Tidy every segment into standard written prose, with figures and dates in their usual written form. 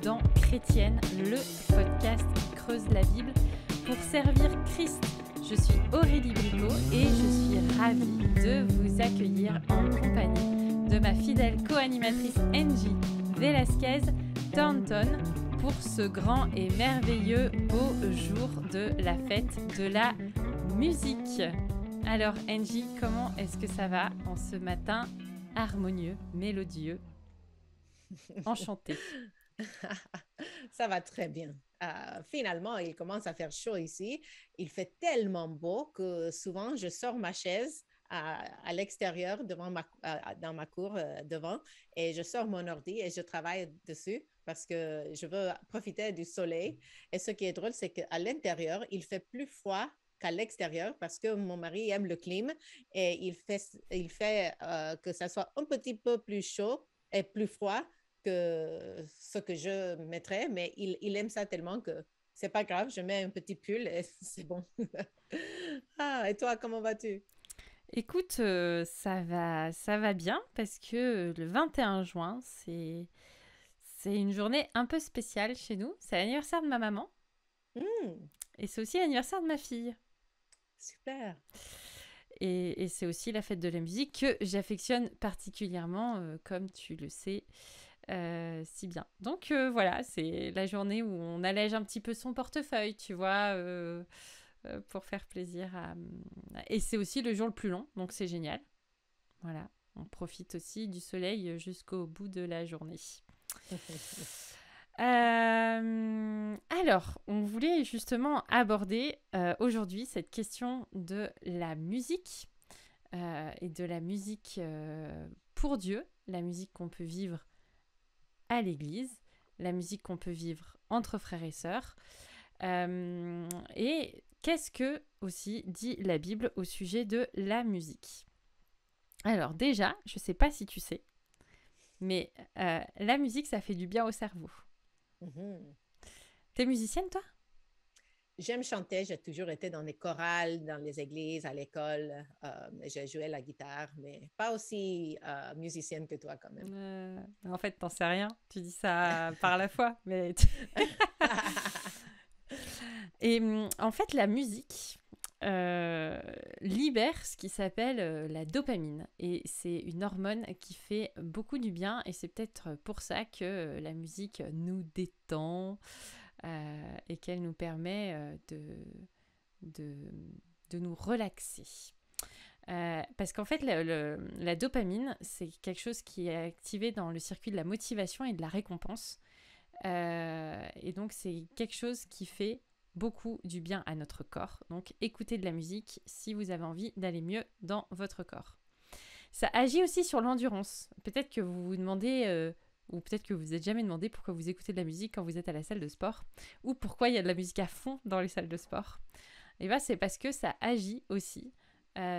dans Chrétienne, le podcast qui creuse la Bible pour servir Christ. Je suis Aurélie Bricot et je suis ravie de vous accueillir en compagnie de ma fidèle co-animatrice Angie Velasquez Thornton pour ce grand et merveilleux beau jour de la fête de la musique. Alors Angie, comment est-ce que ça va en ce matin harmonieux, mélodieux, enchanté? Ça va très bien. Finalement, il commence à faire chaud ici. Il fait tellement beau que souvent, je sors ma chaise à l'extérieur dans ma cour devant et je sors mon ordi et je travaille dessus parce que je veux profiter du soleil. Et ce qui est drôle, c'est qu'à l'intérieur, il fait plus froid qu'à l'extérieur parce que mon mari aime le clim et il fait que ça soit un petit peu plus chaud et plus froid que ce que je mettrais, mais il aime ça tellement que c'est pas grave, je mets un petit pull et c'est bon. Et toi, comment vas-tu? Écoute, ça va bien parce que le 21 juin, c'est une journée un peu spéciale chez nous. C'est l'anniversaire de ma maman Hmm, et c'est aussi l'anniversaire de ma fille. super. Et c'est aussi la fête de la musique que j'affectionne particulièrement, comme tu le sais si bien. Donc voilà, c'est la journée où on allège un petit peu son portefeuille, tu vois, pour faire plaisir à... Et c'est aussi le jour le plus long, donc c'est génial. Voilà, on profite aussi du soleil jusqu'au bout de la journée. Alors, on voulait justement aborder aujourd'hui cette question de la musique et de la musique pour Dieu, la musique qu'on peut vivre à l'église, la musique qu'on peut vivre entre frères et sœurs. Et qu'est-ce que aussi dit la Bible au sujet de la musique? Alors déjà, je ne sais pas si tu sais, mais la musique, ça fait du bien au cerveau. Mhm. T'es musicienne, toi? J'aime chanter, j'ai toujours été dans les chorales, dans les églises, à l'école. J'ai joué la guitare, mais pas aussi musicienne que toi quand même. En fait, t'en sais rien. Tu dis ça par la foi, mais... Et en fait, la musique libère ce qui s'appelle la dopamine. Et c'est une hormone qui fait beaucoup du bien. Et c'est peut-être pour ça que la musique nous détend et qu'elle nous permet de, de nous relaxer. Parce qu'en fait, la dopamine, c'est quelque chose qui est activé dans le circuit de la motivation et de la récompense. Et donc, c'est quelque chose qui fait beaucoup du bien à notre corps. Donc, écoutez de la musique si vous avez envie d'aller mieux dans votre corps. Ça agit aussi sur l'endurance. Peut-être que vous vous demandez, ou peut-être que vous vous êtes jamais demandé pourquoi vous écoutez de la musique quand vous êtes à la salle de sport, ou pourquoi il y a de la musique à fond dans les salles de sport. Et bien, c'est parce que ça agit aussi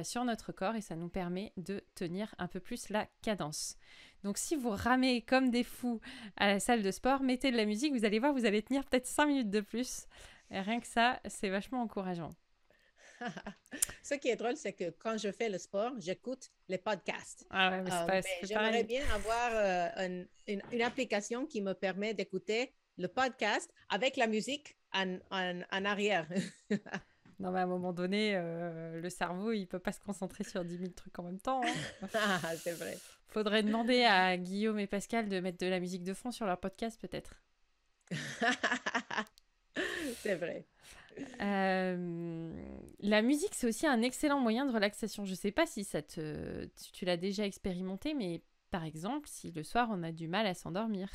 sur notre corps et ça nous permet de tenir un peu plus la cadence. Donc si vous ramez comme des fous à la salle de sport, mettez de la musique, vous allez voir, vous allez tenir peut-être 5 minutes de plus. Et rien que ça, c'est vachement encourageant. Ce qui est drôle, c'est que quand je fais le sport, j'écoute les podcasts. Ah ouais, mais Mais c'est j'aimerais pareil. bien avoir une application qui me permet d'écouter le podcast avec la musique en arrière. Non mais à un moment donné, le cerveau, il peut pas se concentrer sur 10 000 trucs en même temps. Hein. C'est vrai. Faudrait demander à Guillaume et Pascal de mettre de la musique de fond sur leur podcast peut-être. C'est vrai. La musique, c'est aussi un excellent moyen de relaxation. Je sais pas si tu l'as déjà expérimenté, mais par exemple, si le soir on a du mal à s'endormir,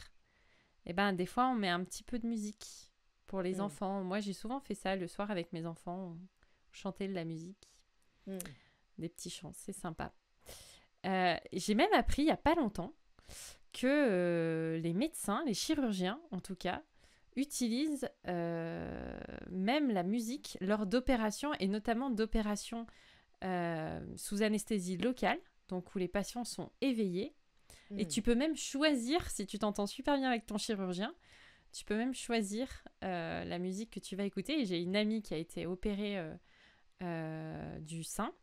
eh ben des fois on met un petit peu de musique pour les Mm, enfants. Moi, j'ai souvent fait ça le soir avec mes enfants, on chantait de la musique, mm, des petits chants, c'est sympa. J'ai même appris il y a pas longtemps que les médecins, les chirurgiens en tout cas, utilisent même la musique lors d'opérations et notamment d'opérations sous anesthésie locale, donc où les patients sont éveillés. Et mm. tu peux même choisir, si tu t'entends super bien avec ton chirurgien, tu peux même choisir la musique que tu vas écouter. Et j'ai une amie qui a été opérée du sein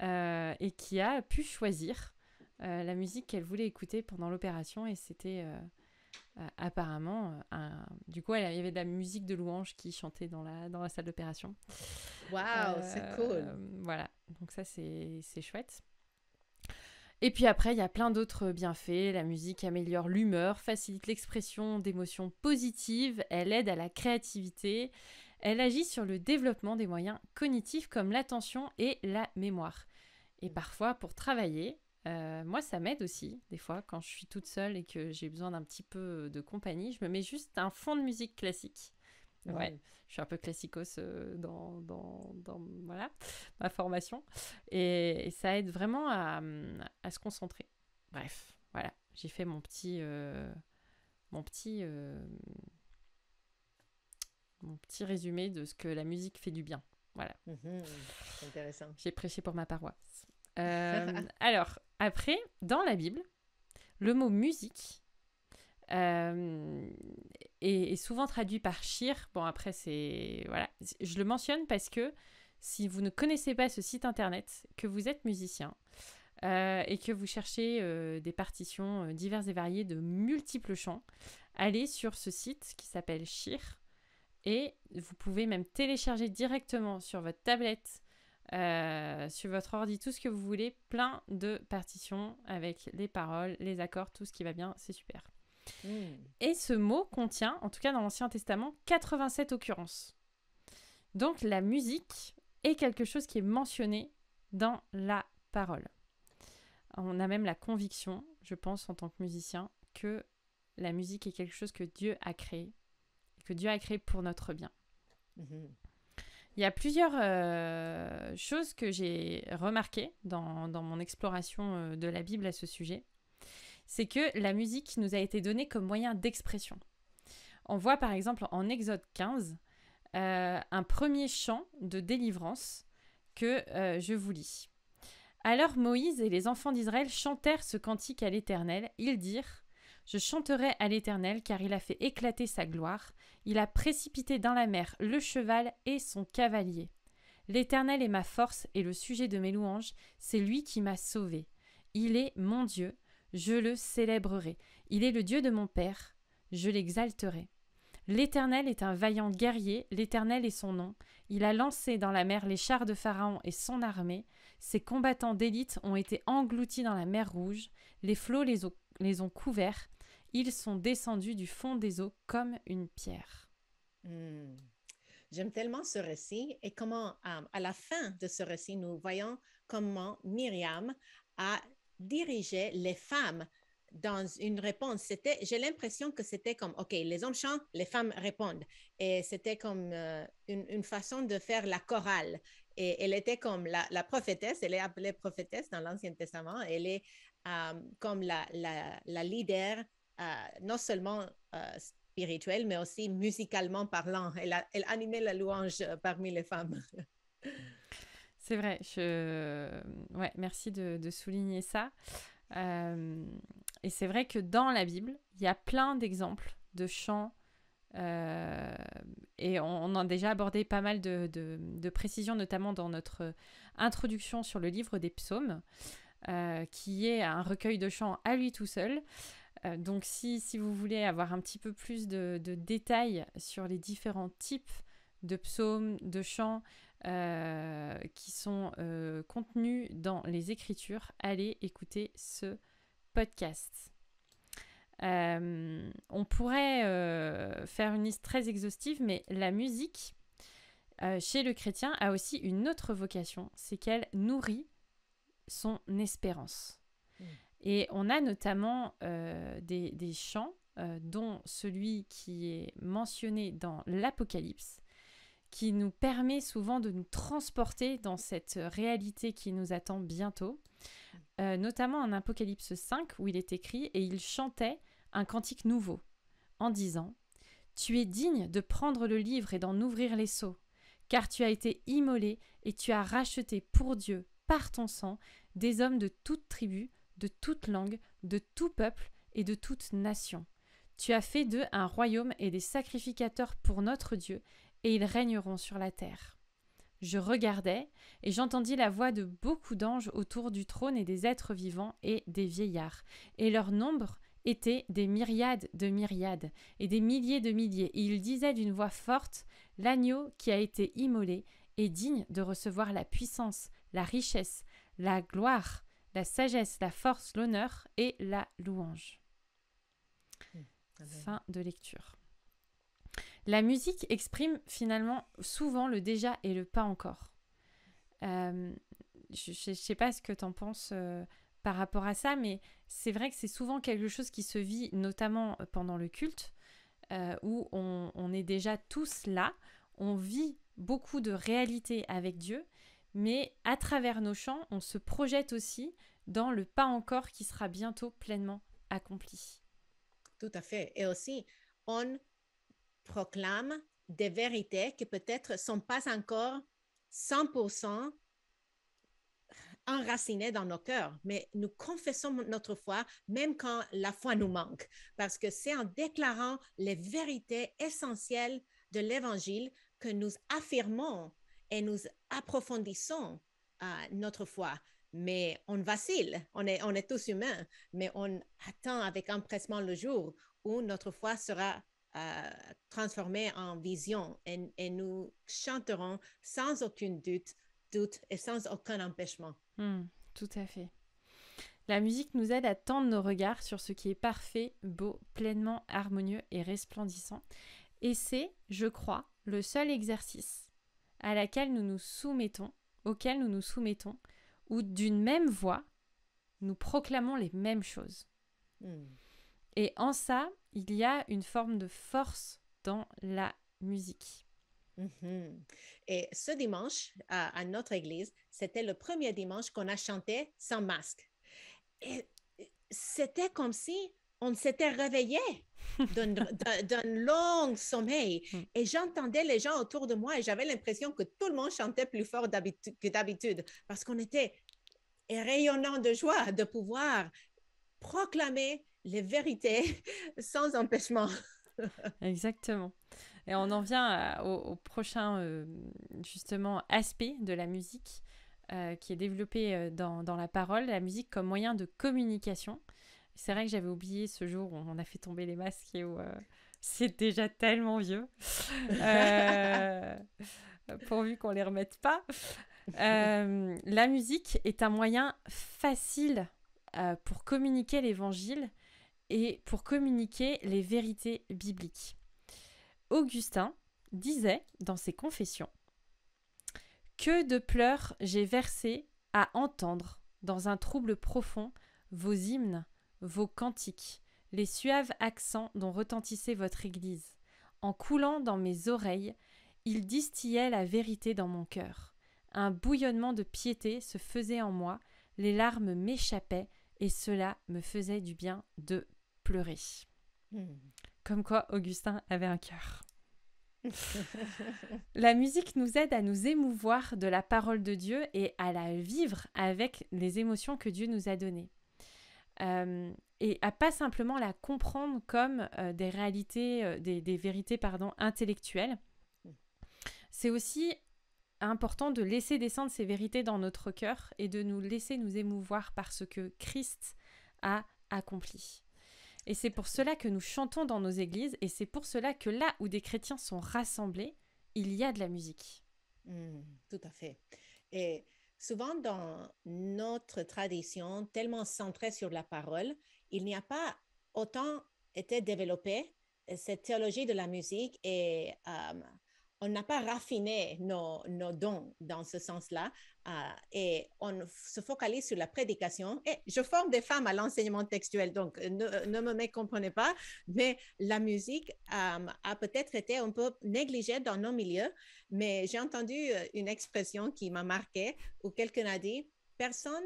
et qui a pu choisir la musique qu'elle voulait écouter pendant l'opération. Et c'était apparemment, du coup, il y avait de la musique de louange qui chantait dans la salle d'opération. Wow, c'est cool. Voilà, donc ça, c'est chouette. Et puis après, il y a plein d'autres bienfaits. La musique améliore l'humeur, facilite l'expression d'émotions positives, elle aide à la créativité, elle agit sur le développement des moyens cognitifs comme l'attention et la mémoire. Et parfois, pour travailler, moi, ça m'aide aussi, des fois, quand je suis toute seule et que j'ai besoin d'un petit peu de compagnie, je me mets juste un fond de musique classique. Ouais, je suis un peu classicos dans voilà, ma formation. Et ça aide vraiment à se concentrer. Bref, voilà, j'ai fait mon petit résumé de ce que la musique fait du bien. Voilà. C'est intéressant. J'ai prêché pour ma paroisse. Alors, après, dans la Bible, le mot musique est souvent traduit par shir. Bon, après, voilà. Je le mentionne parce que si vous ne connaissez pas ce site internet, que vous êtes musicien et que vous cherchez des partitions diverses et variées de multiples chants, allez sur ce site qui s'appelle shir et vous pouvez même télécharger directement sur votre tablette, sur votre ordi, tout ce que vous voulez, plein de partitions avec les paroles, les accords, tout ce qui va bien, c'est super. Et ce mot contient, en tout cas dans l'Ancien Testament, 87 occurrences. Donc la musique est quelque chose qui est mentionné dans la parole. On a même la conviction, je pense, en tant que musicien, que la musique est quelque chose que Dieu a créé, que Dieu a créé pour notre bien. Il y a plusieurs choses que j'ai remarquées dans mon exploration de la Bible à ce sujet. C'est que la musique nous a été donnée comme moyen d'expression. On voit par exemple en Exode 15 un premier chant de délivrance que je vous lis. Alors Moïse et les enfants d'Israël chantèrent ce cantique à l'Éternel. Ils dirent « Je chanterai à l'Éternel car il a fait éclater sa gloire. Il a précipité dans la mer le cheval et son cavalier. L'Éternel est ma force et le sujet de mes louanges, c'est lui qui m'a sauvé. Il est mon Dieu. Je le célébrerai. Il est le Dieu de mon Père. Je l'exalterai. L'Éternel est un vaillant guerrier. L'Éternel est son nom. Il a lancé dans la mer les chars de Pharaon et son armée. Ses combattants d'élite ont été engloutis dans la mer Rouge. Les flots les ont couverts. Ils sont descendus du fond des eaux comme une pierre. J'aime tellement ce récit et comment, à la fin de ce récit, nous voyons comment Myriam a dirigé les femmes dans une réponse. J'ai l'impression que c'était comme, OK, les hommes chantent, les femmes répondent. Et c'était comme une façon de faire la chorale. Et elle était comme la prophétesse, elle est appelée prophétesse dans l'Ancien Testament. Elle est comme la leader, non seulement spirituelle, mais aussi musicalement parlant. Elle animait la louange parmi les femmes. C'est vrai, ouais, merci de souligner ça. Et c'est vrai que dans la Bible, il y a plein d'exemples de chants et on a déjà abordé pas mal de précisions, notamment dans notre introduction sur le livre des psaumes, qui est un recueil de chants à lui tout seul. Donc si vous voulez avoir un petit peu plus de détails sur les différents types de psaumes, de chants, qui sont contenus dans les Écritures, allez écouter ce podcast. On pourrait faire une liste très exhaustive, mais la musique, chez le chrétien, a aussi une autre vocation, c'est qu'elle nourrit son espérance. Et on a notamment des chants, dont celui qui est mentionné dans l'Apocalypse, qui nous permet souvent de nous transporter dans cette réalité qui nous attend bientôt, notamment en Apocalypse 5, où il est écrit « Et il chantait un cantique nouveau, en disant « Tu es digne de prendre le livre et d'en ouvrir les sceaux, car tu as été immolé et tu as racheté pour Dieu, par ton sang, des hommes de toute tribu, de toute langue, de tout peuple et de toute nation. Tu as fait d'eux un royaume et des sacrificateurs pour notre Dieu, et ils régneront sur la terre. Je regardais, et j'entendis la voix de beaucoup d'anges autour du trône et des êtres vivants et des vieillards, et leur nombre étaient des myriades de myriades et des milliers de milliers. Et il disait d'une voix forte, l'agneau qui a été immolé est digne de recevoir la puissance, la richesse, la gloire, la sagesse, la force, l'honneur et la louange. Amen. Fin de lecture. La musique exprime finalement souvent le déjà et le pas encore. Je ne sais pas ce que tu en penses par rapport à ça, mais c'est vrai que c'est souvent quelque chose qui se vit notamment pendant le culte, où on est déjà tous là, on vit beaucoup de réalité avec Dieu, mais à travers nos chants, on se projette aussi dans le pas encore qui sera bientôt pleinement accompli. Tout à fait. Et aussi, on proclame des vérités qui peut-être ne sont pas encore 100% enracinées dans nos cœurs, mais nous confessons notre foi même quand la foi nous manque, parce que c'est en déclarant les vérités essentielles de l'Évangile que nous affirmons et nous approfondissons notre foi. Mais on vacille, on est tous humains, mais on attend avec empressement le jour où notre foi sera transformée en vision et nous chanterons sans aucun doute et sans aucun empêchement. Tout à fait. La musique nous aide à tendre nos regards sur ce qui est parfait, beau, pleinement harmonieux et resplendissant. Et c'est, je crois, le seul exercice auquel nous nous soumettons, où d'une même voix, nous proclamons les mêmes choses. Et en ça, il y a une forme de force dans la musique. Et ce dimanche, à notre église, c'était le premier dimanche qu'on a chanté sans masque. Et c'était comme si on s'était réveillé d'un long sommeil. Et j'entendais les gens autour de moi et j'avais l'impression que tout le monde chantait plus fort que d'habitude parce qu'on était rayonnant de joie de pouvoir proclamer les vérités sans empêchement. Exactement. Et on en vient au prochain justement aspect de la musique qui est développé dans la parole, la musique comme moyen de communication. C'est vrai que j'avais oublié ce jour où on a fait tomber les masques et où c'est déjà tellement vieux. Pourvu qu'on ne les remette pas. La musique est un moyen facile pour communiquer l'évangile et pour communiquer les vérités bibliques. Augustin disait dans ses confessions « Que de pleurs j'ai versé à entendre dans un trouble profond vos hymnes, vos cantiques, les suaves accents dont retentissait votre Église. En coulant dans mes oreilles, ils distillaient la vérité dans mon cœur. Un bouillonnement de piété se faisait en moi, les larmes m'échappaient et cela me faisait du bien de pleurer. » Comme quoi Augustin avait un cœur. La musique nous aide à nous émouvoir de la parole de Dieu et à la vivre avec les émotions que Dieu nous a données. Et à pas simplement la comprendre comme des réalités, des vérités intellectuelles. C'est aussi important de laisser descendre ces vérités dans notre cœur et de nous laisser nous émouvoir par ce que Christ a accompli. Et c'est pour cela que nous chantons dans nos églises et c'est pour cela que là où des chrétiens sont rassemblés, il y a de la musique. Tout à fait. Et souvent dans notre tradition, tellement centrée sur la parole, il n'y a pas autant été développée cette théologie de la musique et on n'a pas raffiné nos dons dans ce sens-là et on se focalise sur la prédication. Et je forme des femmes à l'enseignement textuel, donc ne me mécomprenez pas, mais la musique a peut-être été un peu négligée dans nos milieux, mais j'ai entendu une expression qui m'a marquée où quelqu'un a dit « Personne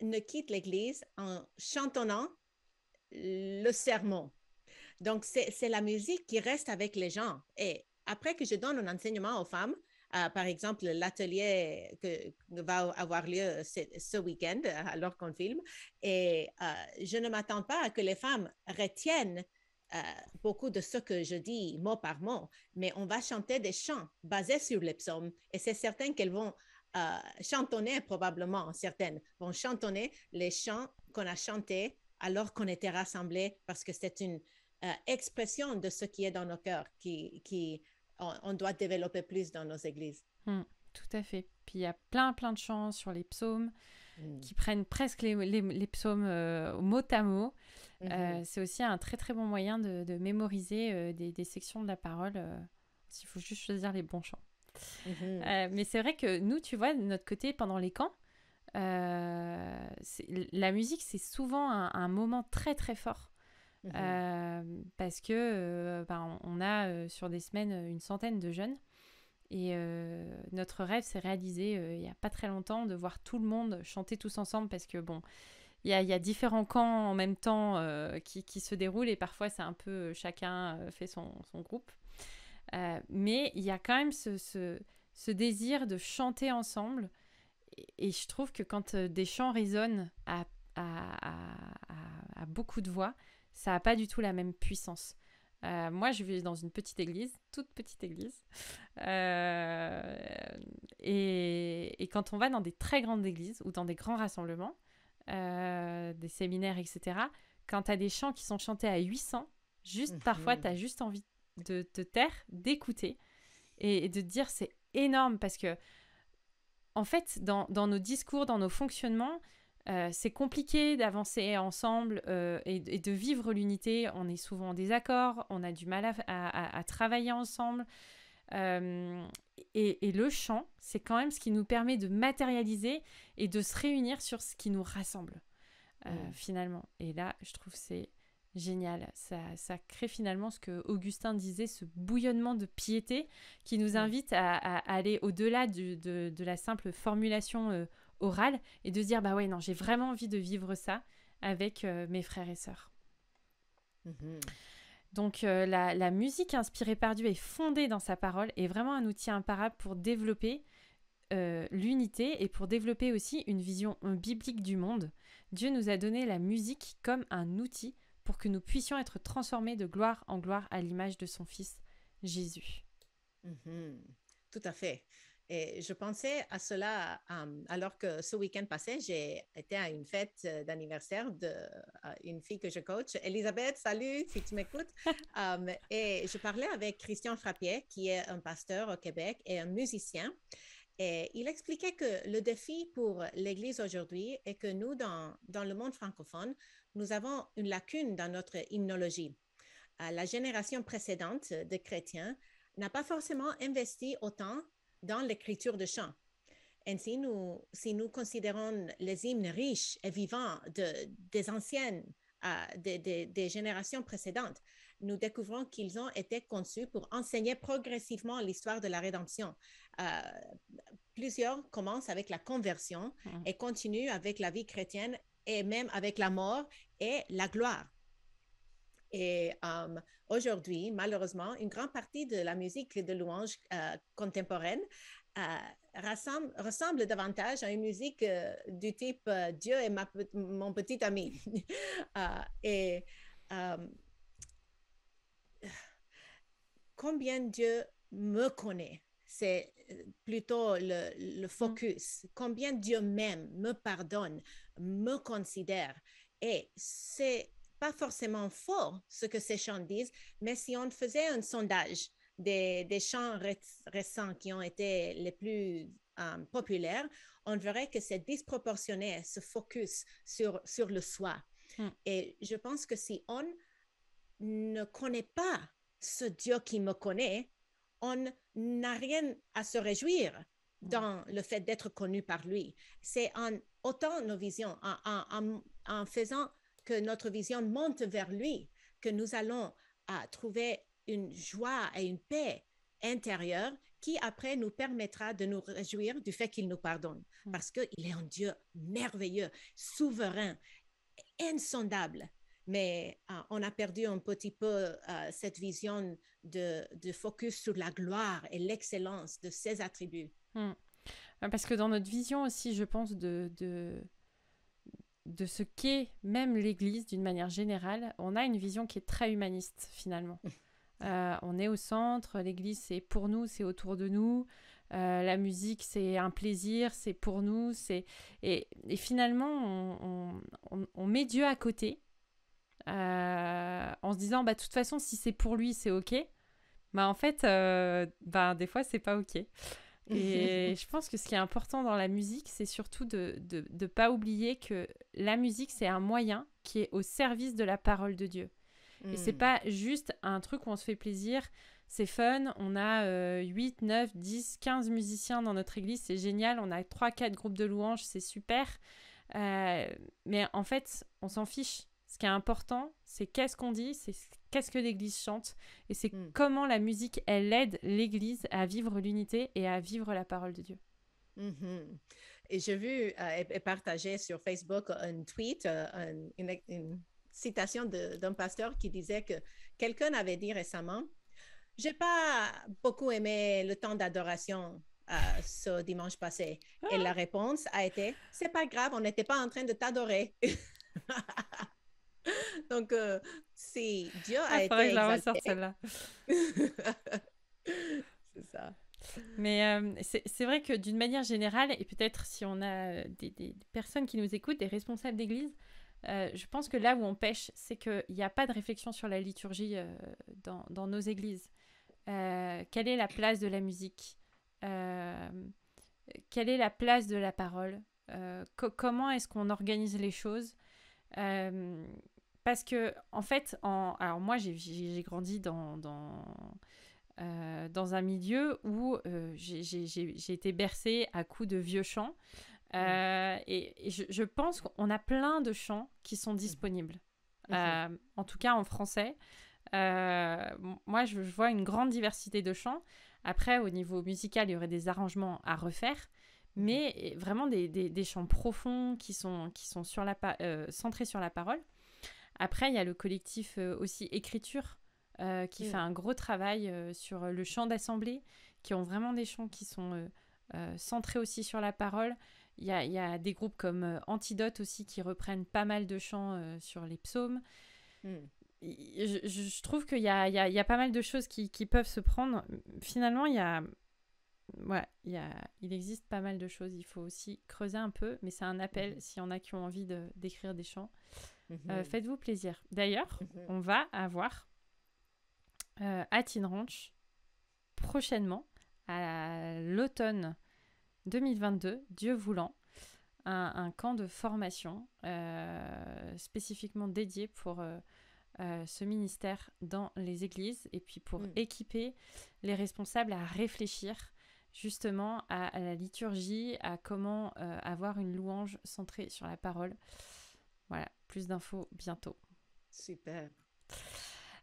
ne quitte l'Église en chantonnant le sermon ». Donc, c'est la musique qui reste avec les gens. Et après que je donne un enseignement aux femmes, par exemple, l'atelier que va avoir lieu ce week-end, alors qu'on filme, et je ne m'attends pas à que les femmes retiennent beaucoup de ce que je dis mot par mot, mais on va chanter des chants basés sur les psaumes, et c'est certain qu'elles vont chantonner, probablement, certaines vont chantonner les chants qu'on a chantés alors qu'on était rassemblés parce que c'est une expression de ce qui est dans nos cœurs on doit développer plus dans nos églises. Tout à fait. Puis il y a plein de chants sur les psaumes Mm. qui prennent presque les psaumes mot à mot. Mhm. C'est aussi un très bon moyen de mémoriser des sections de la parole. S'il faut juste choisir les bons chants. Mhm. Mais c'est vrai que nous, tu vois, de notre côté, pendant les camps, la musique, c'est souvent un moment très fort. Mhm. Parce que on a sur des semaines une centaine de jeunes. Et notre rêve s'est réalisé il n'y a pas très longtemps de voir tout le monde chanter tous ensemble parce que bon, il y a différents camps en même temps qui se déroulent et parfois c'est un peu chacun fait son groupe. Mais il y a quand même ce désir de chanter ensemble et je trouve que quand des chants résonnent à beaucoup de voix, ça n'a pas du tout la même puissance. Moi, je vis dans une petite église, toute petite église. Euh, et quand on va dans des très grandes églises ou dans des grands rassemblements, des séminaires, etc., quand tu as des chants qui sont chantés à 800, juste parfois, tu as Mhm. juste envie de te taire, d'écouter et de te dire c'est énorme parce que, en fait, dans nos discours, dans nos fonctionnements, c'est compliqué d'avancer ensemble et de vivre l'unité. On est souvent en désaccord, on a du mal à travailler ensemble. Euh, et le chant, c'est quand même ce qui nous permet de matérialiser et de se réunir sur ce qui nous rassemble, Mm. finalement. Et là, je trouve que c'est génial. Ça crée finalement ce que Augustin disait, ce bouillonnement de piété qui nous Mm. invite à aller au-delà de la simple formulation orale et de se dire, bah ouais, non, j'ai vraiment envie de vivre ça avec mes frères et sœurs. Mhm. Donc la musique inspirée par Dieu et fondée dans sa parole est vraiment un outil imparable pour développer l'unité et pour développer aussi une vision biblique du monde. Dieu nous a donné la musique comme un outil pour que nous puissions être transformés de gloire en gloire à l'image de son Fils Jésus. Mhm. Tout à fait. Et je pensais à cela alors que ce week-end passé, j'ai été à une fête d'anniversaire d'une fille que je coach. Elisabeth, salut si tu m'écoutes. Et je parlais avec Christian Frappier, qui est un pasteur au Québec et un musicien. Et il expliquait que le défi pour l'Église aujourd'hui est que nous, dans le monde francophone, nous avons une lacune dans notre hymnologie. La génération précédente de chrétiens n'a pas forcément investi autant dans l'écriture de chants. Ainsi, si nous considérons les hymnes riches et vivants des anciennes, des générations précédentes, nous découvrons qu'ils ont été conçus pour enseigner progressivement l'histoire de la rédemption. Euh, Plusieurs commencent avec la conversion Mm. et continuent avec la vie chrétienne et même avec la mort et la gloire. Et aujourd'hui, malheureusement, une grande partie de la musique de louange contemporaine ressemble davantage à une musique du type Dieu est mon petit ami. Et euh, combien Dieu me connaît, c'est plutôt le Mm. focus. Combien Dieu m'aime, me pardonne, me considère. Et c'est pas forcément faux ce que ces chants disent, mais si on faisait un sondage des chants récents qui ont été les plus populaires, on verrait que c'est disproportionné ce focus sur le soi. Mm. Et je pense que si on ne connaît pas ce Dieu qui me connaît, on n'a rien à se réjouir Mm. dans le fait d'être connu par lui. C'est en ôtant nos visions, en faisant que notre vision monte vers lui, que nous allons trouver une joie et une paix intérieure qui après nous permettra de nous réjouir du fait qu'il nous pardonne. Mm. Parce qu'il est un Dieu merveilleux, souverain, insondable. Mais on a perdu un petit peu cette vision de focus sur la gloire et l'excellence de ses attributs. Mm. Parce que dans notre vision aussi, je pense, de ce qu'est même l'Église d'une manière générale, on a une vision qui est très humaniste finalement. On est au centre, l'Église c'est pour nous, c'est autour de nous, la musique c'est un plaisir, c'est pour nous, et finalement on met Dieu à côté en se disant, de toute façon, si c'est pour lui, c'est OK. En fait, des fois, c'est pas OK. Et je pense que ce qui est important dans la musique, c'est surtout de pas oublier que la musique, c'est un moyen qui est au service de la parole de Dieu. Et c'est pas juste un truc où on se fait plaisir, c'est fun, on a 8, 9, 10, 15 musiciens dans notre église, c'est génial, on a 3-4 groupes de louanges, c'est super. Mais en fait, on s'en fiche. Ce qui est important, c'est qu'est-ce qu'on dit, c'est qu'est-ce que l'Église chante, et c'est comment la musique, elle aide l'Église à vivre l'unité et à vivre la parole de Dieu. Et j'ai vu et partagé sur Facebook un tweet, une citation d'un pasteur qui disait que quelqu'un avait dit récemment, « J'ai pas beaucoup aimé le temps d'adoration ce dimanche passé. » Et la réponse a été, « C'est pas grave, on n'était pas en train de t'adorer. » Donc, si Dieu a été faudrait que je la exalté. ressorte, celle-là. C'est ça. Mais c'est vrai que d'une manière générale, et peut-être si on a des personnes qui nous écoutent, des responsables d'église, je pense que là où on pêche, c'est qu'il n'y a pas de réflexion sur la liturgie dans nos églises. Quelle est la place de la musique ? Quelle est la place de la parole ? Comment est-ce qu'on organise les choses ? Parce que, en fait, alors moi, j'ai grandi dans un milieu où j'ai été bercée à coups de vieux chants. Et je pense qu'on a plein de chants qui sont disponibles. En tout cas, en français. Moi, je vois une grande diversité de chants. Après, au niveau musical, il y aurait des arrangements à refaire. Mais vraiment des chants profonds qui sont centrés sur la parole. Après, il y a le collectif aussi Écriture qui fait un gros travail sur le chant d'assemblée, qui ont vraiment des chants qui sont centrés aussi sur la parole. Il y a des groupes comme Antidote aussi qui reprennent pas mal de chants sur les psaumes. Je trouve qu'il y a pas mal de choses qui peuvent se prendre. Finalement, il existe pas mal de choses. Il faut aussi creuser un peu, mais c'est un appel s'il y en a qui ont envie d'écrire des chants. Faites-vous plaisir. D'ailleurs, on va avoir à Teen Ranch prochainement, à l'automne 2022, Dieu voulant, un camp de formation spécifiquement dédié pour ce ministère dans les églises et puis pour équiper les responsables à réfléchir justement à la liturgie, à comment avoir une louange centrée sur la parole. Voilà, plus d'infos bientôt. Super.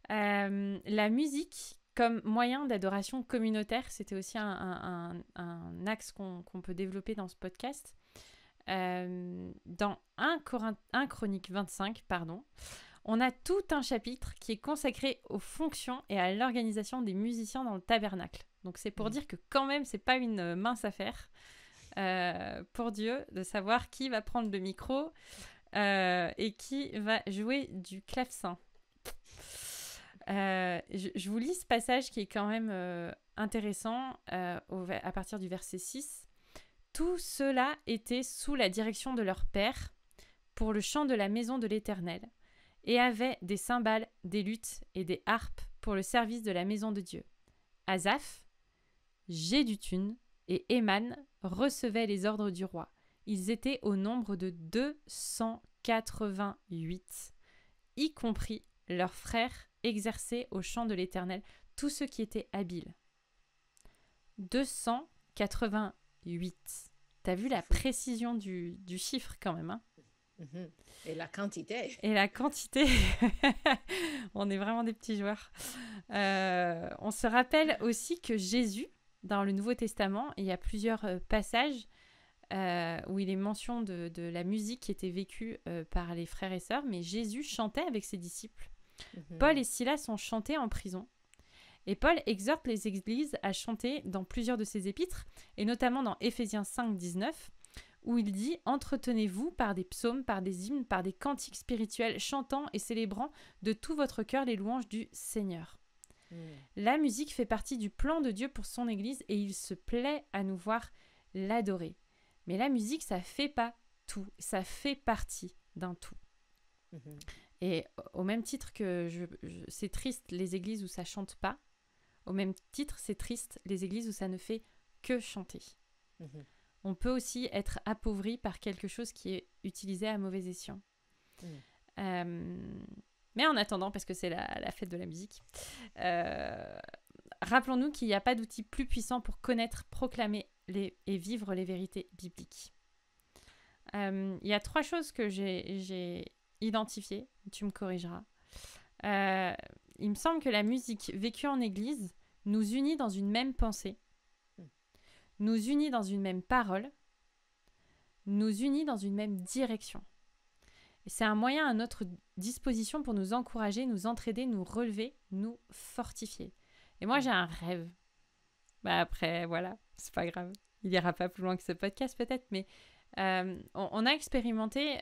La musique comme moyen d'adoration communautaire, c'était aussi un axe qu'on peut développer dans ce podcast. Dans 1 Chronique 25, on a tout un chapitre qui est consacré aux fonctions et à l'organisation des musiciens dans le tabernacle. Donc c'est pour dire que quand même, c'est pas une mince affaire pour Dieu de savoir qui va prendre le micro et qui va jouer du clavecin. Je vous lis ce passage qui est quand même intéressant à partir du verset 6. « Tout cela était sous la direction de leur père pour le chant de la maison de l'Éternel et avait des cymbales, des luths et des harpes pour le service de la maison de Dieu. Asaph, Jéduthun et Éman recevaient les ordres du roi. Ils étaient au nombre de 288, y compris leurs frères exercés au chant de l'Éternel, tous ceux qui étaient habiles. » 288. T'as vu la précision du chiffre quand même, hein? Et la quantité. Et la quantité. On est vraiment des petits joueurs. On se rappelle aussi que Jésus, dans le Nouveau Testament, il y a plusieurs passages où il est mention de la musique qui était vécue par les frères et sœurs, mais Jésus chantait avec ses disciples. Paul et Silas ont chanté en prison. Et Paul exhorte les églises à chanter dans plusieurs de ses épîtres, et notamment dans Éphésiens 5, 19, où il dit « Entretenez-vous par des psaumes, par des hymnes, par des cantiques spirituels, chantant et célébrant de tout votre cœur les louanges du Seigneur. » La musique fait partie du plan de Dieu pour son Église et il se plaît à nous voir l'adorer. Mais la musique, ça fait pas tout, ça fait partie d'un tout. Et au même titre que c'est triste les églises où ça chante pas, au même titre, c'est triste les églises où ça ne fait que chanter. Mhm. On peut aussi être appauvri par quelque chose qui est utilisé à mauvais escient. Mhm. Mais en attendant, parce que c'est la fête de la musique, rappelons-nous qu'il n'y a pas d'outil plus puissant pour connaître, proclamer et vivre les vérités bibliques. Il y a 3 choses que j'ai identifiées, tu me corrigeras. Il me semble que la musique vécue en église nous unit dans une même pensée, nous unit dans une même parole, nous unit dans une même direction. Et c'est un moyen à notre disposition pour nous encourager, nous entraider, nous relever, nous fortifier. Et moi, j'ai un rêve. Bah après, voilà, c'est pas grave. Il ira pas plus loin que ce podcast peut-être, mais on a expérimenté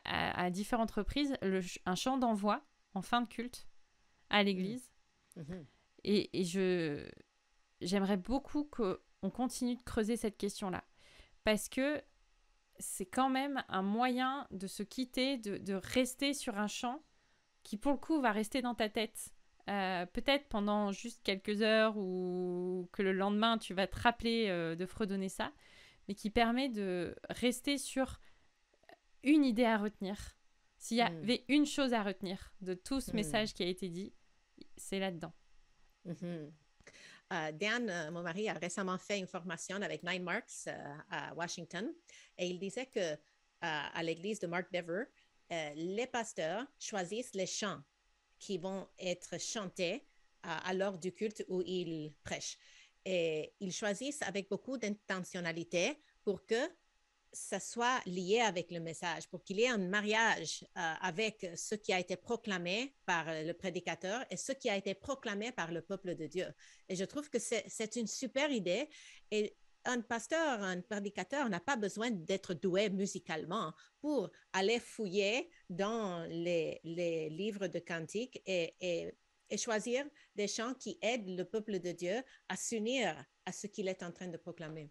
à différentes reprises un chant d'envoi en fin de culte à l'église. Mhm. Et j'aimerais beaucoup qu'on continue de creuser cette question-là. Parce que c'est quand même un moyen de se quitter, de rester sur un chant qui, pour le coup, va rester dans ta tête. Peut-être pendant juste quelques heures ou que le lendemain, tu vas te rappeler de fredonner ça, mais qui permet de rester sur une idée à retenir. S'il y avait une chose à retenir de tout ce message qui a été dit, c'est là-dedans. Dan, mon mari, a récemment fait une formation avec Nine Marks à Washington et il disait que à l'église de Mark Dever, les pasteurs choisissent les chants qui vont être chantés à l'heure du culte où ils prêchent. Et ils choisissent avec beaucoup d'intentionnalité pour que ça soit lié avec le message, pour qu'il y ait un mariage avec ce qui a été proclamé par le prédicateur et ce qui a été proclamé par le peuple de Dieu. Et je trouve que c'est une super idée. Et un pasteur, un prédicateur n'a pas besoin d'être doué musicalement pour aller fouiller dans les livres de cantiques et choisir des chants qui aident le peuple de Dieu à s'unir à ce qu'il est en train de proclamer.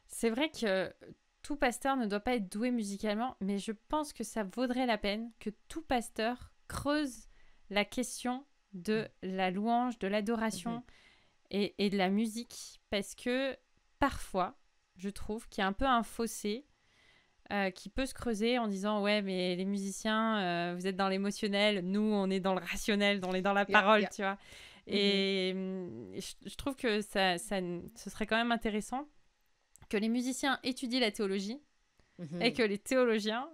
C'est vrai que tout pasteur ne doit pas être doué musicalement, mais je pense que ça vaudrait la peine que tout pasteur creuse la question de la louange, de l'adoration et de la musique, parce que parfois, je trouve qu'il y a un peu un fossé qui peut se creuser en disant « Ouais, mais les musiciens, vous êtes dans l'émotionnel, nous, on est dans le rationnel, on est dans la parole, tu vois. » Et je trouve que ce serait quand même intéressant que les musiciens étudient la théologie et que les théologiens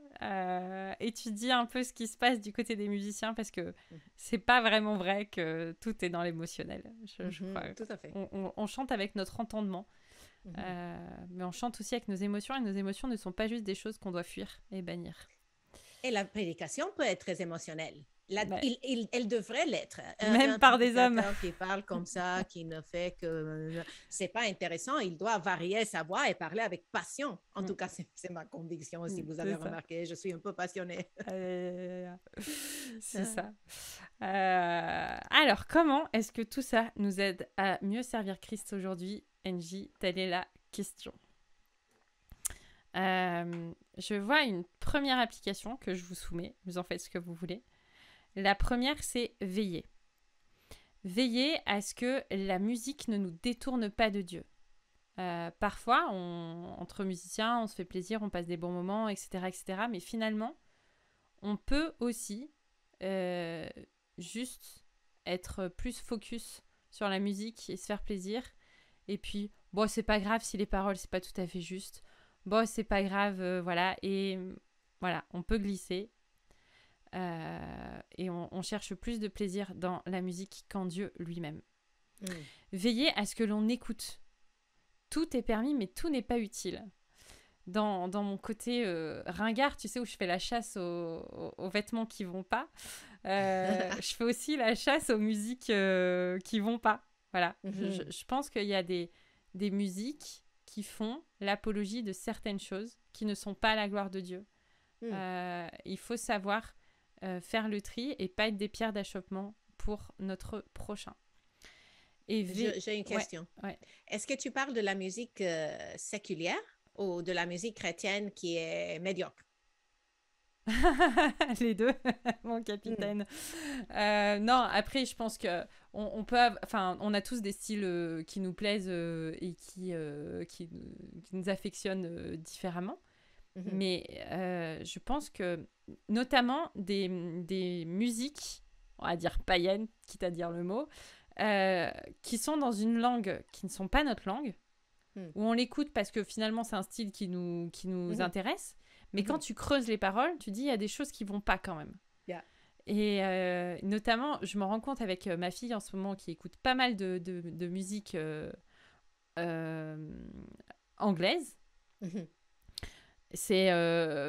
étudient un peu ce qui se passe du côté des musiciens, parce que c'est pas vraiment vrai que tout est dans l'émotionnel. Je crois. Tout à fait. On chante avec notre entendement, mais on chante aussi avec nos émotions, et nos émotions ne sont pas juste des choses qu'on doit fuir et bannir. Et la prédication peut être très émotionnelle. Elle devrait l'être. Même par des hommes. Qui parle comme ça, qui ne fait que c'est pas intéressant. Il doit varier sa voix et parler avec passion. En tout cas, c'est ma conviction. Si vous avez remarqué, je suis un peu passionnée. C'est ça. Alors, comment est-ce que tout ça nous aide à mieux servir Christ aujourd'hui, NJ? Telle est la question. Je vois une première application que je vous soumets. Vous en faites ce que vous voulez. La première, c'est veiller. Veiller à ce que la musique ne nous détourne pas de Dieu. Parfois, entre musiciens, on se fait plaisir, on passe des bons moments, etc., etc. Mais finalement, on peut aussi juste être plus focus sur la musique et se faire plaisir. Et puis, bon, c'est pas grave si les paroles, c'est pas tout à fait juste. Bon, c'est pas grave, voilà. Et voilà, on peut glisser. Et on cherche plus de plaisir dans la musique qu'en Dieu lui-même. Veillez à ce que l'on écoute. Tout est permis, mais tout n'est pas utile. Dans mon côté ringard, tu sais, où je fais la chasse aux vêtements qui vont pas, je fais aussi la chasse aux musiques qui vont pas. Voilà. Je pense qu'il y a des musiques qui font l'apologie de certaines choses qui ne sont pas à la gloire de Dieu. Il faut savoir faire le tri et pas être des pierres d'achoppement pour notre prochain. J'ai une question. Ouais. Est-ce que tu parles de la musique séculière ou de la musique chrétienne qui est médiocre? Les deux, mon capitaine. Non, après, je pense que on peut, enfin, on a tous des styles qui nous plaisent et qui nous affectionnent différemment. Mhm. Mais je pense que, notamment des musiques, on va dire païennes, quitte à dire le mot, qui sont dans une langue qui ne sont pas notre langue, Mhm. où on l'écoute parce que finalement c'est un style qui nous Mhm. intéresse, mais quand Mhm. tu creuses les paroles, tu dis il y a des choses qui vont pas quand même. Yeah. Et notamment, je me rends compte avec ma fille en ce moment qui écoute pas mal de musique euh, anglaise. Mhm. C'est,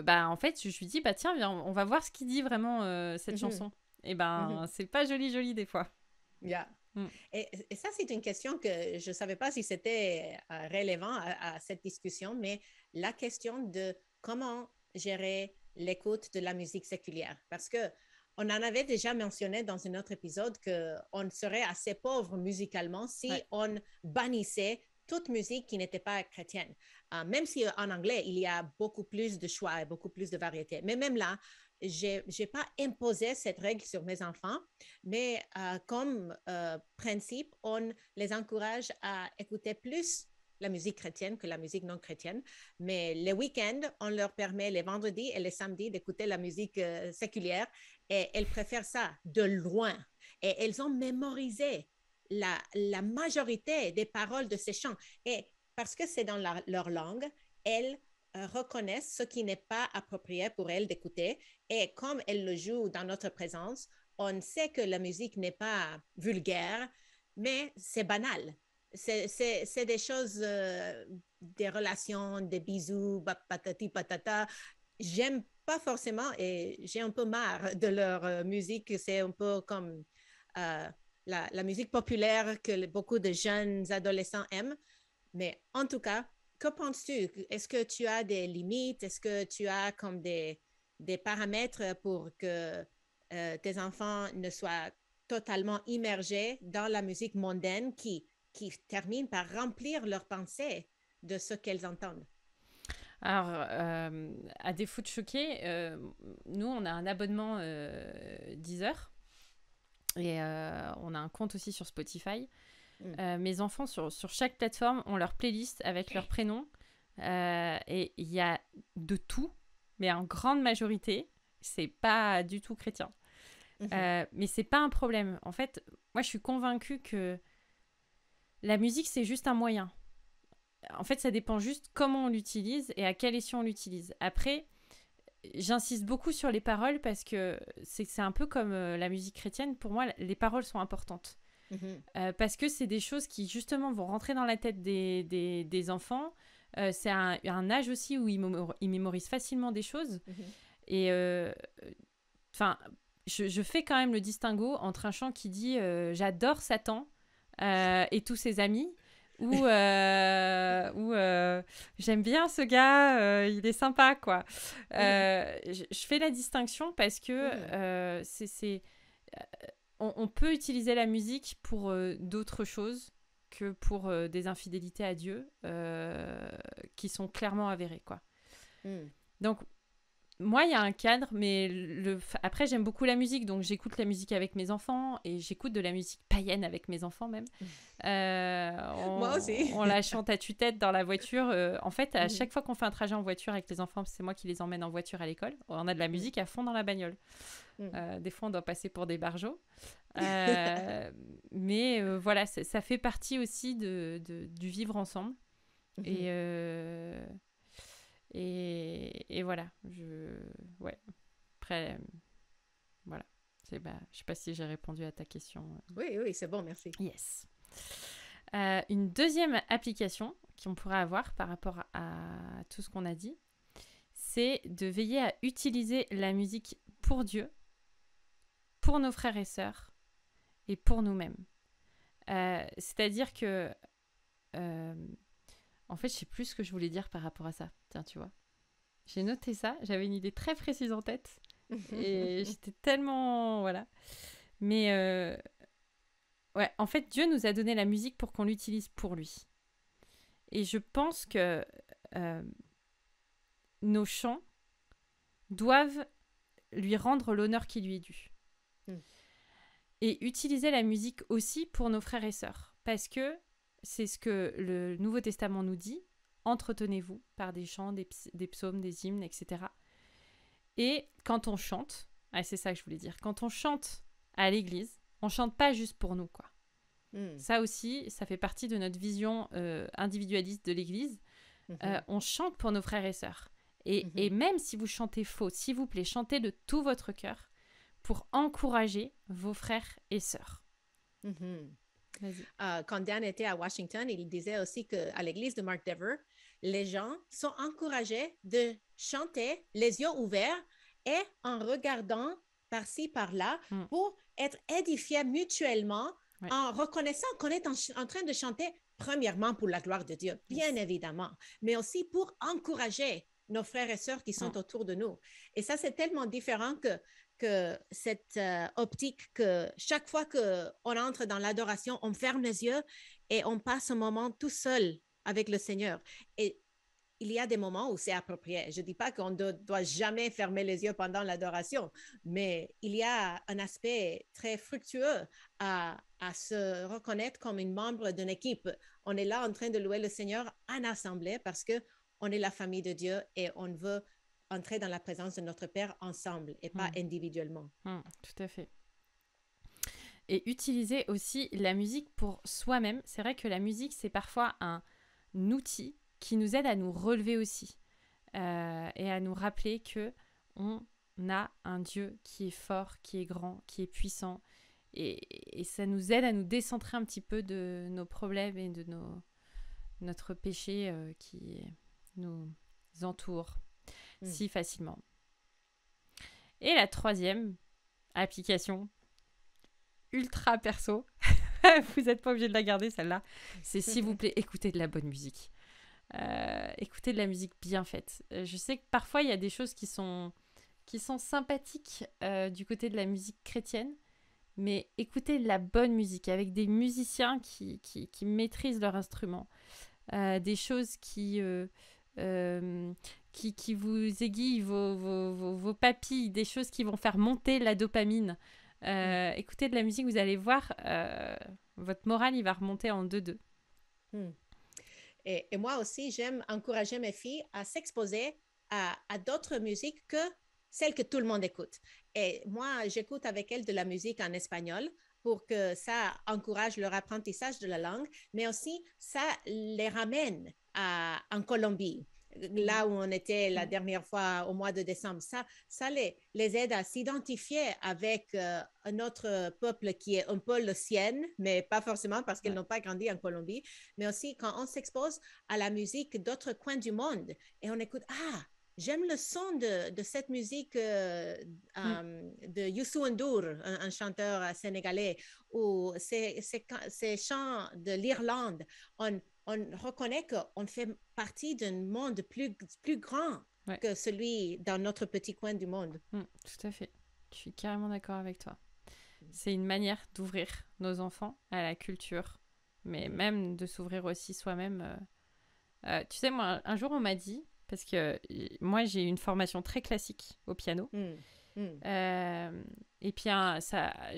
bah, en fait, je lui dis, bah tiens, viens, on va voir ce qu'il dit vraiment cette Mhm. chanson. Et ben, Mhm. c'est pas joli, joli des fois. Yeah. Mm. Et ça, c'est une question que je ne savais pas si c'était relevant à cette discussion, mais la question de comment gérer l'écoute de la musique séculière. Parce que on en avait déjà mentionné dans un autre épisode qu'on serait assez pauvre musicalement si Ouais. on bannissait toute musique qui n'était pas chrétienne. Même si en anglais, il y a beaucoup plus de choix et beaucoup plus de variétés. Mais même là, je n'ai pas imposé cette règle sur mes enfants, mais comme principe, on les encourage à écouter plus la musique chrétienne que la musique non chrétienne. Mais les week-ends, on leur permet les vendredis et les samedis d'écouter la musique séculière et elles préfèrent ça de loin. Et elles ont mémorisé la majorité des paroles de ces chants. Et parce que c'est dans leur langue, elles reconnaissent ce qui n'est pas approprié pour elles d'écouter. Et comme elles le jouent dans notre présence, on sait que la musique n'est pas vulgaire, mais c'est banal. C'est des choses, des relations, des bisous, patati patata. J'aime pas forcément et j'ai un peu marre de leur musique. C'est un peu comme euh, la musique populaire que beaucoup de jeunes adolescents aiment. Mais en tout cas, que penses-tu? Est-ce que tu as des limites? Est-ce que tu as comme des paramètres pour que tes enfants ne soient totalement immergés dans la musique mondaine qui termine par remplir leurs pensées de ce qu'elles entendent? Alors, à défaut de choquer, nous, on a un abonnement Deezer et on a un compte aussi sur Spotify. Mm. Mes enfants, sur chaque plateforme, ont leur playlist avec leur prénom. Et il y a de tout, mais en grande majorité, c'est pas du tout chrétien. Mhm. Mais c'est pas un problème. En fait, moi, je suis convaincue que la musique, c'est juste un moyen. En fait, ça dépend juste comment on l'utilise et à quel escient on l'utilise. Après, j'insiste beaucoup sur les paroles parce que c'est un peu comme la musique chrétienne. Pour moi, les paroles sont importantes. Mhm. Parce que c'est des choses qui, justement, vont rentrer dans la tête des enfants. C'est un âge aussi où ils mémorisent facilement des choses. Mhm. Et enfin, je fais quand même le distinguo entre un chant qui dit j'adore Satan et tous ses amis ou j'aime bien ce gars, il est sympa quoi. Mhm. Je fais la distinction parce que Mhm. on peut utiliser la musique pour d'autres choses que pour des infidélités à Dieu qui sont clairement avérées quoi. Mhm. Donc moi, il y a un cadre, mais après, j'aime beaucoup la musique, donc j'écoute la musique avec mes enfants et j'écoute de la musique païenne avec mes enfants même. Moi aussi. On la chante à tue-tête dans la voiture. En fait, à Mhm. chaque fois qu'on fait un trajet en voiture avec les enfants, c'est moi qui les emmène en voiture à l'école. On a de la musique à fond dans la bagnole. Mhm. Des fois, on doit passer pour des barjots. Mais voilà, ça fait partie aussi du vivre ensemble. Et, Mhm. et voilà. Ouais. Après, voilà. Je sais pas si j'ai répondu à ta question. Oui, oui, c'est bon, merci. Yes. Une deuxième application qu'on pourrait avoir par rapport à tout ce qu'on a dit, c'est de veiller à utiliser la musique pour Dieu, pour nos frères et sœurs et pour nous-mêmes. C'est-à-dire que, euh, en fait, je sais plus ce que je voulais dire par rapport à ça. Tiens, tu vois. J'ai noté ça, j'avais une idée très précise en tête et j'étais tellement... Voilà. Mais ouais, en fait, Dieu nous a donné la musique pour qu'on l'utilise pour lui. Et je pense que nos chants doivent lui rendre l'honneur qui lui est dû. Mm. Et utiliser la musique aussi pour nos frères et sœurs. Parce que c'est ce que le Nouveau Testament nous dit. Entretenez-vous par des chants, des psaumes, des hymnes, etc. Et quand on chante, c'est ça que je voulais dire, quand on chante à l'église, on chante pas juste pour nous, quoi. Ça aussi, ça fait partie de notre vision individualiste de l'église. On chante pour nos frères et sœurs. Et même si vous chantez faux, s'il vous plaît, chantez de tout votre cœur pour encourager vos frères et sœurs. Vas-y. Quand Dan était à Washington, il disait aussi qu'à l'église de Mark Dever, les gens sont encouragés de chanter les yeux ouverts et en regardant par-ci, par-là pour être édifiés mutuellement en reconnaissant qu'on est en train de chanter premièrement pour la gloire de Dieu, bien évidemment, mais aussi pour encourager nos frères et sœurs qui sont autour de nous. Et ça, c'est tellement différent que cette optique que chaque fois qu'on entre dans l'adoration, on ferme les yeux et on passe un moment tout seul avec le Seigneur. Et il y a des moments où c'est approprié. Je ne dis pas qu'on ne doit jamais fermer les yeux pendant l'adoration, mais il y a un aspect très fructueux à se reconnaître comme une membre d'une équipe. On est là en train de louer le Seigneur en assemblée parce qu'on est la famille de Dieu et on veut entrer dans la présence de notre Père ensemble et pas individuellement. Tout à fait. Et utiliser aussi la musique pour soi-même. C'est vrai que la musique, c'est parfois un outil qui nous aide à nous relever aussi et à nous rappeler que on a un Dieu qui est fort, qui est grand, qui est puissant. Et ça nous aide à nous décentrer un petit peu de nos problèmes et de notre péché qui nous entoure si facilement. Et la troisième application, ultra perso, vous n'êtes pas obligé de la garder celle-là, c'est s'il vous plaît, écoutez de la bonne musique. Écoutez de la musique bien faite. Je sais que parfois il y a des choses qui sont sympathiques du côté de la musique chrétienne, mais écoutez de la bonne musique avec des musiciens qui maîtrisent leur instrument, des choses qui vous aiguillent vos papilles, des choses qui vont faire monter la dopamine. Écoutez de la musique, vous allez voir, votre moral, il va remonter en 2-2. Et moi aussi, j'aime encourager mes filles à s'exposer à d'autres musiques que celles que tout le monde écoute. Et moi, j'écoute avec elles de la musique en espagnol pour que ça encourage leur apprentissage de la langue, mais aussi ça les ramène en Colombie, là où on était la dernière fois au mois de décembre. Ça les aide à s'identifier avec un autre peuple qui est un peu le sien, mais pas forcément parce qu'ils n'ont pas grandi en Colombie, mais aussi quand on s'expose à la musique d'autres coins du monde et on écoute, j'aime le son de cette musique de Youssou N'Dour, un chanteur sénégalais, ou ces chants de l'Irlande. On reconnaît qu'on fait partie d'un monde plus grand que celui dans notre petit coin du monde. Tout à fait. Je suis carrément d'accord avec toi. C'est une manière d'ouvrir nos enfants à la culture, mais même de s'ouvrir aussi soi-même. Tu sais, moi, un jour, on m'a dit, parce que moi, j'ai une formation très classique au piano. Et puis,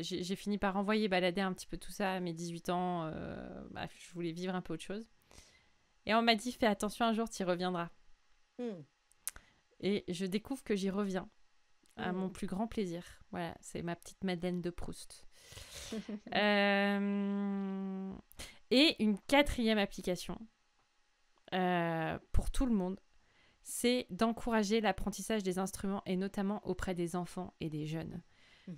j'ai fini par envoyer balader un petit peu tout ça à mes 18 ans. Je voulais vivre un peu autre chose. Et on m'a dit, fais attention, un jour, tu y reviendras. Et je découvre que j'y reviens, à mon plus grand plaisir. Voilà, c'est ma petite Madeleine de Proust. Et une quatrième application, pour tout le monde, c'est d'encourager l'apprentissage des instruments et notamment auprès des enfants et des jeunes.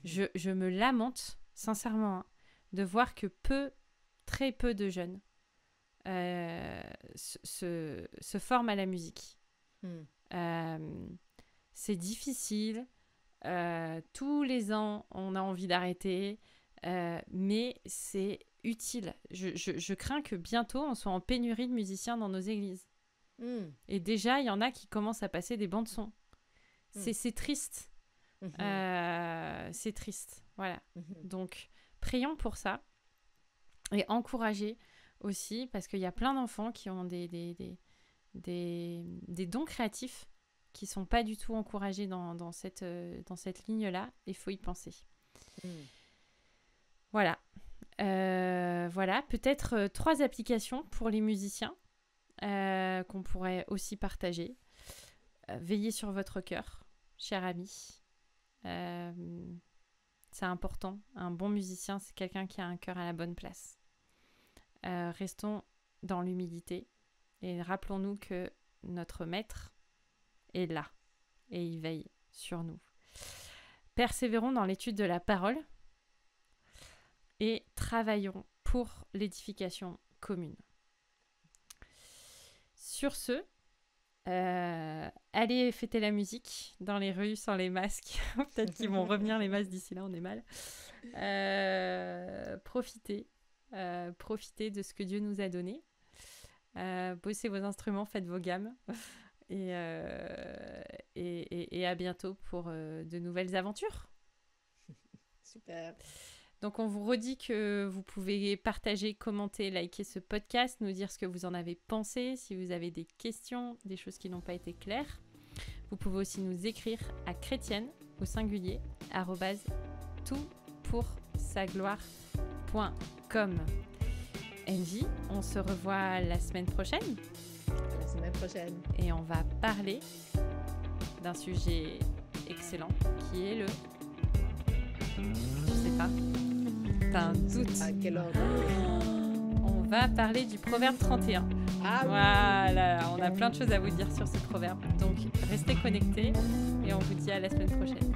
Je me lamente sincèrement de voir que très peu de jeunes se forment à la musique. C'est difficile. Tous les ans, on a envie d'arrêter, mais c'est utile. Je crains que bientôt, on soit en pénurie de musiciens dans nos églises. Et déjà, il y en a qui commencent à passer des bandes son. C'est triste. C'est triste. Voilà. Donc, prions pour ça. Et encourager aussi, parce qu'il y a plein d'enfants qui ont des dons créatifs qui sont pas du tout encouragés dans cette ligne-là. Il faut y penser. Voilà. Voilà, peut-être 3 applications pour les musiciens qu'on pourrait aussi partager. Veillez sur votre cœur, cher ami. C'est important. Un bon musicien, c'est quelqu'un qui a un cœur à la bonne place. Restons dans l'humilité et rappelons-nous que notre maître est là et il veille sur nous. Persévérons dans l'étude de la parole et travaillons pour l'édification commune. Sur ce, allez fêter la musique dans les rues sans les masques. Peut-être qu'ils vont revenir les masques d'ici là, on est mal. Profitez de ce que Dieu nous a donné. Bossez vos instruments, faites vos gammes. Et à bientôt pour de nouvelles aventures. Super. Donc, on vous redit que vous pouvez partager, commenter, liker ce podcast, nous dire ce que vous en avez pensé, si vous avez des questions, des choses qui n'ont pas été claires. Vous pouvez aussi nous écrire à chrétienne, au singulier, @toutpoursagloire.com. Angie, on se revoit la semaine prochaine. La semaine prochaine. Et on va parler d'un sujet excellent qui est le... Je sais pas. T'as un doute. À quelle heure? On va parler du proverbe 31. Ah oui. Voilà, on a plein de choses à vous dire sur ce proverbe. Donc, restez connectés et on vous dit à la semaine prochaine.